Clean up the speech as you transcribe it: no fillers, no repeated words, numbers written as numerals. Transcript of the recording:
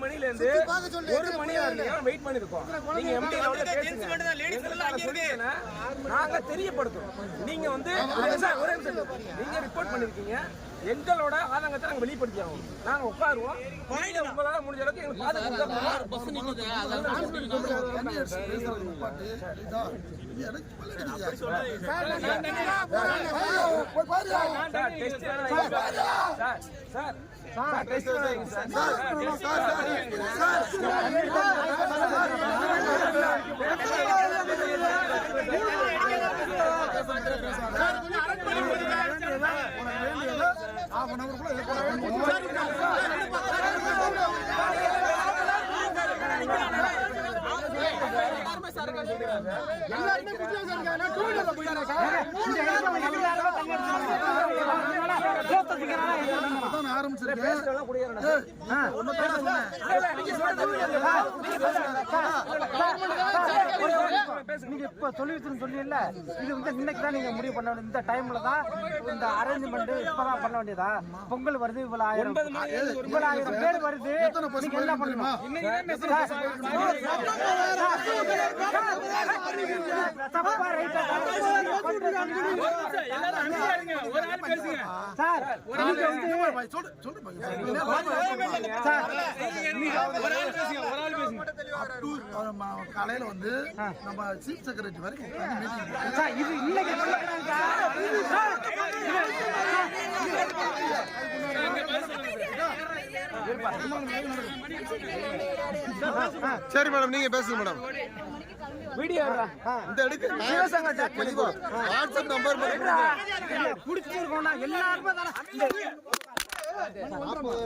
மணில இருந்து 1 மணி வரைக்கும் வெயிட் பண்ணிருக்கோம். நீங்க எம்டி நாங்க தெரியப்படுத்துறோம். நீங்க வந்து நீங்க ரிப்போர்ட் பண்ணிருக்கீங்க. எங்களோட ஆதங்கத்தை நாங்க வெளிப்படுத்தி ஆகும். நாங்க உட்காருவோம். உங்களால முடிஞ்ச அளவுக்கு எங்களுக்கு சொல்லில இது வந்து இன்னைக்கு தான் நீங்க முடிவு பண்ண இந்த டைம்ல தான் இந்த அரேஞ்ச்மெண்ட் இப்பதான் பண்ண வேண்டியதா? பொங்கல் வருது, இவ்வளவு ஆயிரம் பேர் வருது, நீங்க என்ன பண்ணணும்? காலையில வந்து நம்ம சீஃப் செக்ரட்டரி வரைக்கும் இது இன்னைக்கு சரி மேடம், நீங்க பேசுங்க மேடம். வீடியோ இந்த எடுக்க வாட்ஸ்அப் நம்பர் குடிச்சிருக்கோம்னா எல்லாருமே